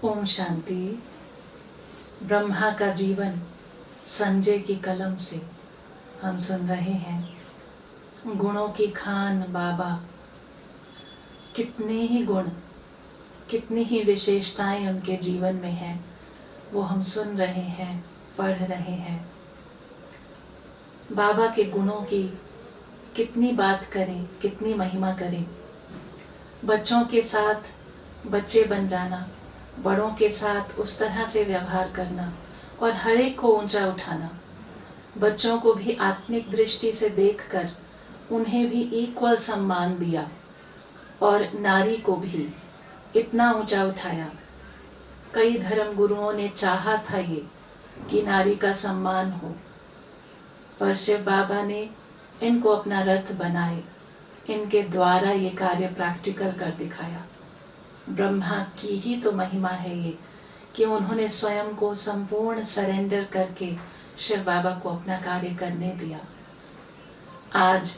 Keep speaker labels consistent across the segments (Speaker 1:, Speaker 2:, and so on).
Speaker 1: ओम शांति। ब्रह्मा का जीवन संजय की कलम से हम सुन रहे हैं। गुणों की खान बाबा, कितने ही गुण, कितनी ही विशेषताएं उनके जीवन में हैं, वो हम सुन रहे हैं, पढ़ रहे हैं। बाबा के गुणों की कितनी बात करें, कितनी महिमा करें। बच्चों के साथ बच्चे बन जाना, बड़ों के साथ उस तरह से व्यवहार करना और हर एक को ऊंचा उठाना, बच्चों को भी आत्मिक दृष्टि से देखकर उन्हें भी इक्वल सम्मान दिया और नारी को भी इतना ऊंचा उठाया। कई धर्म गुरुओं ने चाहा था ये कि नारी का सम्मान हो, पर शिव बाबा ने इनको अपना रथ बनाए, इनके द्वारा ये कार्य प्रैक्टिकल कर दिखाया। ब्रह्मा की ही तो महिमा है ये कि उन्होंने स्वयं को संपूर्ण सरेंडर करके शिव बाबा को अपना कार्य करने दिया। आज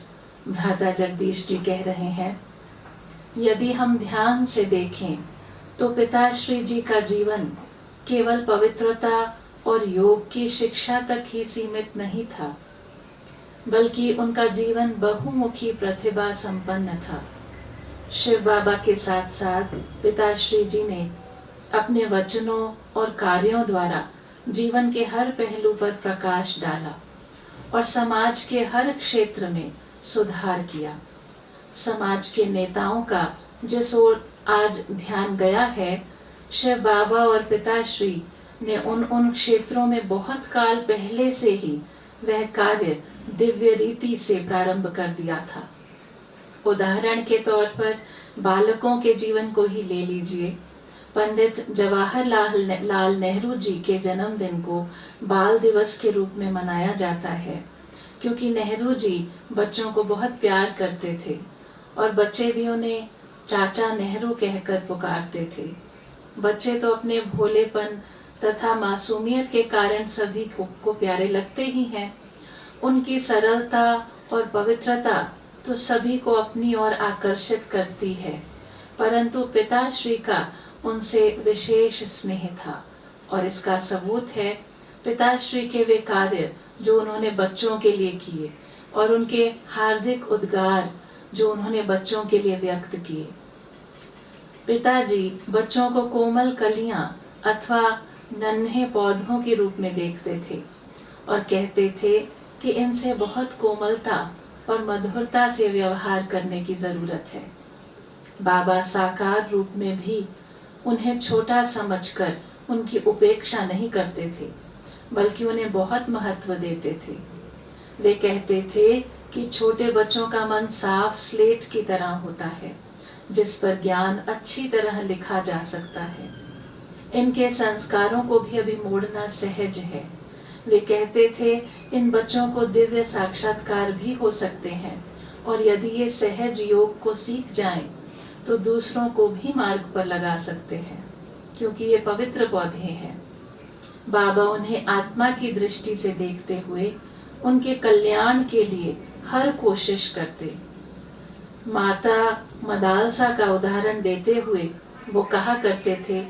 Speaker 1: भ्राता जगदीश जी कह रहे हैं, यदि हम ध्यान से देखें तो पिताश्री जी का जीवन केवल पवित्रता और योग की शिक्षा तक ही सीमित नहीं था, बल्कि उनका जीवन बहुमुखी प्रतिभा संपन्न था। शिव बाबा के साथ साथ पिताश्री जी ने अपने वचनों और कार्यों द्वारा जीवन के हर पहलू पर प्रकाश डाला और समाज के हर क्षेत्र में सुधार किया। समाज के नेताओं का जिस ओर आज ध्यान गया है, शिव बाबा और पिताश्री ने उन क्षेत्रों में बहुत काल पहले से ही वह कार्य दिव्य रीति से प्रारंभ कर दिया था। उदाहरण के तौर पर बालकों के जीवन को ही ले लीजिए। पंडित जवाहरलाल नेहरू जी के जन्मदिन को बाल दिवस के रूप में मनाया जाता है, क्योंकि नेहरू जी बच्चों को बहुत प्यार करते थे और बच्चे भी उन्हें चाचा नेहरू कहकर पुकारते थे। बच्चे तो अपने भोलेपन तथा मासूमियत के कारण सभी को प्यारे लगते ही हैं। उनकी सरलता और पवित्रता तो सभी को अपनी ओर आकर्षित करती है, परंतु पिताश्री का उनसे विशेष स्नेह था और इसका सबूत है पिताश्री के वे कार्य जो उन्होंने बच्चों के लिए किए और उनके हार्दिक उद्गार जो उन्होंने बच्चों के लिए व्यक्त किए। पिताजी बच्चों को कोमल कलियां अथवा नन्हे पौधों के रूप में देखते थे और कहते थे कि इनसे बहुत कोमलता और मधुरता से व्यवहार करने की जरूरत है। बाबा साकार रूप में भी उन्हें छोटा समझकर उनकी उपेक्षा नहीं करते थे, बल्कि उन्हें बहुत महत्व देते थे। वे कहते थे कि छोटे बच्चों का मन साफ स्लेट की तरह होता है, जिस पर ज्ञान अच्छी तरह लिखा जा सकता है। इनके संस्कारों को भी अभी मोड़ना सहज है। वे कहते थे इन बच्चों को दिव्य साक्षात्कार भी हो सकते हैं और यदि ये सहज योग को सीख जाएं तो दूसरों को भी मार्ग पर लगा सकते हैं, क्योंकि ये पवित्र पौधे हैं। बाबा उन्हें आत्मा की दृष्टि से देखते हुए उनके कल्याण के लिए हर कोशिश करते। माता मदालसा का उदाहरण देते हुए वो कहा करते थे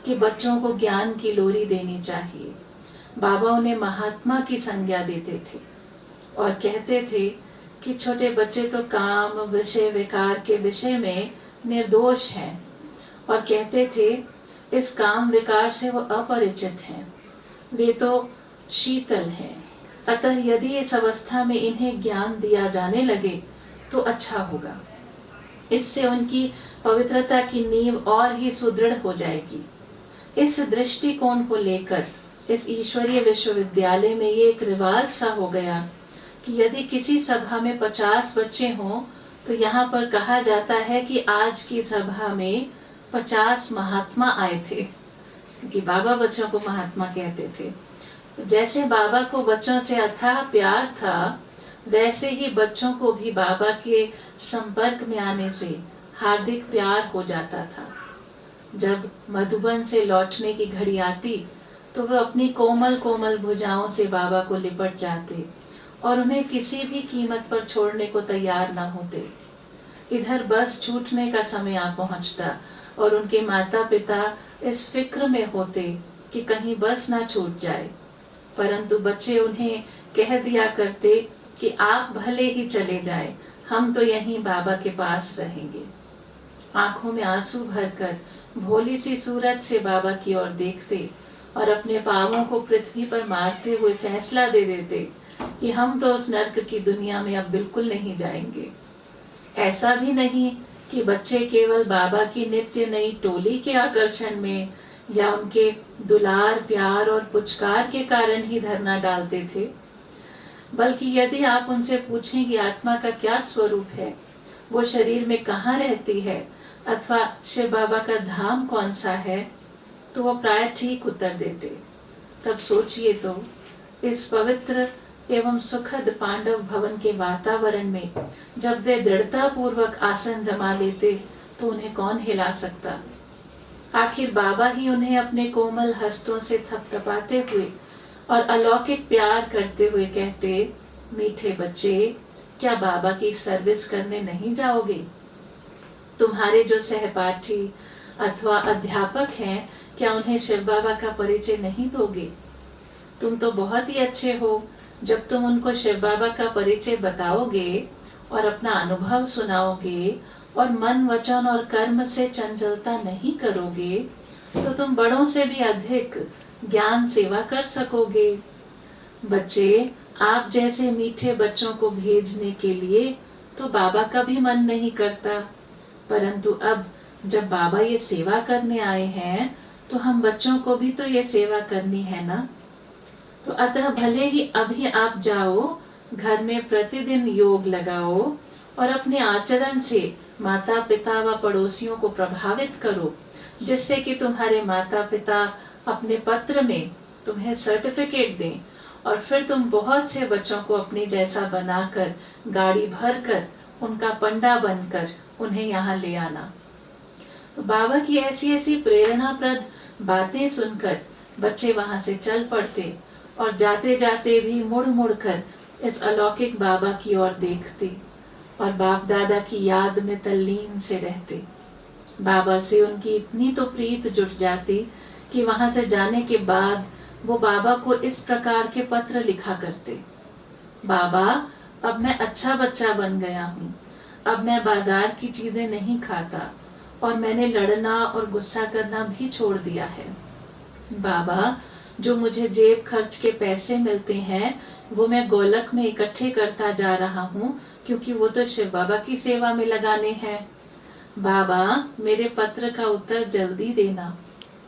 Speaker 1: कि बच्चों को ज्ञान की लोरी देनी चाहिए। बाबा उन्हें महात्मा की संज्ञा देते थे और कहते थे कि छोटे बच्चे तो काम विषय विकार के विषय में निर्दोष हैं और कहते थे इस काम विकार से वो अपरिचित हैं, वे तो शीतल हैं। अतः यदि इस अवस्था में इन्हें ज्ञान दिया जाने लगे तो अच्छा होगा। इससे उनकी पवित्रता की नींव और ही सुदृढ़ हो जाएगी। इस दृष्टिकोण को लेकर इस ईश्वरीय विश्वविद्यालय में ये एक रिवाज सा हो गया कि यदि किसी सभा में 50 बच्चे हों तो यहाँ पर कहा जाता है कि आज की सभा में 50 महात्मा आए थे, क्योंकि बाबा बच्चों को महात्मा कहते थे। जैसे बाबा को बच्चों से अथाह प्यार था, वैसे ही बच्चों को भी बाबा के संपर्क में आने से हार्दिक प्यार हो जाता था। जब मधुबन से लौटने की घड़ी आती तो वह अपनी कोमल कोमल भुजाओं से बाबा को लिपट जाते और उन्हें किसी भी कीमत पर छोड़ने को तैयार न होते। इधर बस छूटने का समय आ पहुंचता और उनके माता पिता इस फिक्र में होते कि कहीं बस ना छूट जाए, परंतु बच्चे उन्हें कह दिया करते कि आप भले ही चले जाएं, हम तो यहीं बाबा के पास रहेंगे। आंखों में आंसू भरकर भोली सी सूरत से बाबा की ओर देखते और अपने पांवों को पृथ्वी पर मारते हुए फैसला दे देते कि हम तो उस नर्क की दुनिया में अब बिल्कुल नहीं जाएंगे। ऐसा भी नहीं कि बच्चे केवल बाबा की नित्य नई टोली के आकर्षण में या उनके दुलार प्यार और पुचकार के कारण ही धरना डालते थे, बल्कि यदि आप उनसे पूछें कि आत्मा का क्या स्वरूप है, वो शरीर में कहाँ रहती है अथवा शिव बाबा का धाम कौन सा है, तो वो प्राय ठीक उत्तर देते। तब सोचिए तो इस पवित्र एवं सुखद पांडव भवन के वातावरण में जब वे दृढ़ता पूर्वक आसन जमा लेते तो उन्हें कौन हिला सकता। आखिर बाबा ही उन्हें अपने कोमल हस्तों से थपथपाते हुए और अलौकिक प्यार करते हुए कहते, मीठे बच्चे, क्या बाबा की सर्विस करने नहीं जाओगे? तुम्हारे जो सहपाठी अथवा अध्यापक हैं, क्या उन्हें शिव बाबा का परिचय नहीं दोगे? तुम तो बहुत ही अच्छे हो, जब तुम उनको शिव बाबा का परिचय बताओगे और अपना अनुभव सुनाओगे और मन वचन और कर्म से चंचलता नहीं करोगे, तो तुम बड़ों से भी अधिक ज्ञान सेवा कर सकोगे। बच्चे, आप जैसे मीठे बच्चों को भेजने के लिए तो बाबा का भी मन नहीं करता, परंतु अब जब बाबा ये सेवा करने आए हैं तो हम बच्चों को भी तो ये सेवा करनी है ना। तो अतः भले ही अभी आप जाओ, घर में प्रतिदिन योग लगाओ और अपने आचरण से माता पिता व पड़ोसियों को प्रभावित करो, जिससे कि तुम्हारे माता पिता अपने पत्र में तुम्हें सर्टिफिकेट दें और फिर तुम बहुत से बच्चों को अपने जैसा बनाकर गाड़ी भर कर उनका पंडा बनकर उन्हें यहाँ ले आना। तो बाबा की ऐसी ऐसी प्रेरणाप्रद बातें सुनकर बच्चे वहां से चल पड़ते और जाते जाते भी मुड़ मुड़ कर इस अलौकिक बाबा की ओर देखते और बाप दादा की याद में तल्लीन से रहते। बाबा से उनकी इतनी तो प्रीत जुट जाती कि वहां से जाने के बाद वो बाबा को इस प्रकार के पत्र लिखा करते, बाबा, अब मैं अच्छा बच्चा बन गया हूँ, अब मैं बाजार की चीजें नहीं खाता और मैंने लड़ना और गुस्सा करना भी छोड़ दिया है। बाबा, जो मुझे जेब खर्च के पैसे मिलते हैं वो मैं गोलक में इकट्ठे करता जा रहा हूँ, क्योंकि वो तो शिव बाबा की सेवा में लगाने हैं। बाबा, मेरे पत्र का उत्तर जल्दी देना।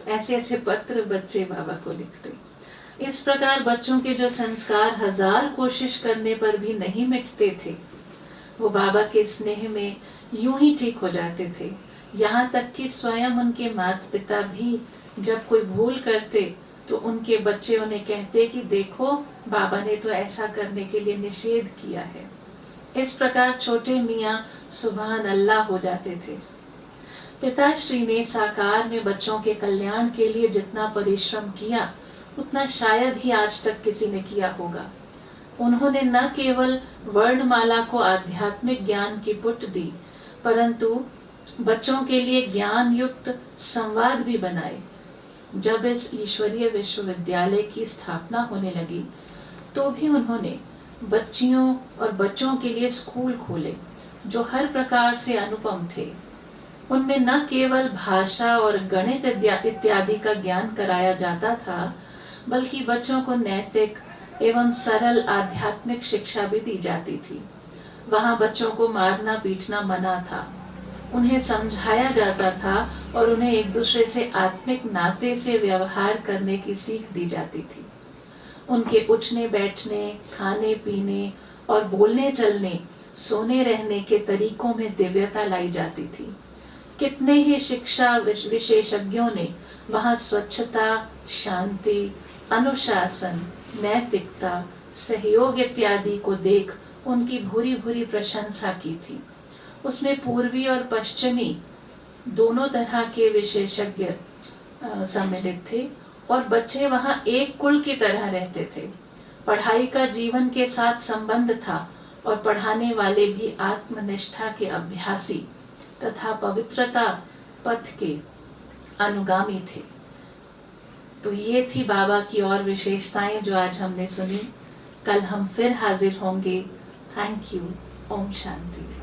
Speaker 1: ऐसे ऐसे पत्र बच्चे बाबा को लिखते। इस प्रकार बच्चों के जो संस्कार हजार कोशिश करने पर भी नहीं मिटते थे, वो बाबा के स्नेह में यूं ही ठीक हो जाते थे। यहाँ तक कि स्वयं उनके माता पिता भी जब कोई भूल करते तो उनके बच्चे उन्हें कहते कि देखो, बाबा ने तो ऐसा करने के लिए निषेध किया है। इस प्रकार छोटे मियाँ सुभान अल्लाह हो जाते थे। पिताश्री ने साकार में बच्चों के कल्याण के लिए जितना परिश्रम किया उतना शायद ही आज तक किसी ने किया होगा। उन्होंने न केवल वर्णमाला को आध्यात्मिक ज्ञान की पुट दी, परंतु बच्चों के लिए ज्ञान युक्त संवाद भी बनाए। जब इस ईश्वरीय विश्वविद्यालय की स्थापना होने लगी तो भी उन्होंने बच्चियों और बच्चों के लिए स्कूल खोले जो हर प्रकार से अनुपम थे। उनमें न केवल भाषा और गणित इत्यादि का ज्ञान कराया जाता था, बल्कि बच्चों को नैतिक एवं सरल आध्यात्मिक शिक्षा भी दी जाती थी। वहां बच्चों को मारना पीटना मना था, उन्हें समझाया जाता था और उन्हें एक दूसरे से आत्मिक नाते से व्यवहार करने की सीख दी जाती थी। उनके उठने बैठने, खाने पीने और बोलने चलने, सोने रहने के तरीकों में दिव्यता लाई जाती थी। कितने ही शिक्षा विशेषज्ञों ने वहां स्वच्छता, शांति, अनुशासन, नैतिकता, सहयोग इत्यादि को देख उनकी भूरी भूरी प्रशंसा की थी। उसमें पूर्वी और पश्चिमी दोनों तरह के विशेषज्ञ सम्मिलित थे और बच्चे वहां एक कुल की तरह रहते थे। पढ़ाई का जीवन के साथ संबंध था और पढ़ाने वाले भी आत्मनिष्ठा के अभ्यासी तथा पवित्रता पथ के अनुगामी थे। तो ये थी बाबा की और विशेषताएं जो आज हमने सुनी। कल हम फिर हाजिर होंगे। Thank you. ओम शांति।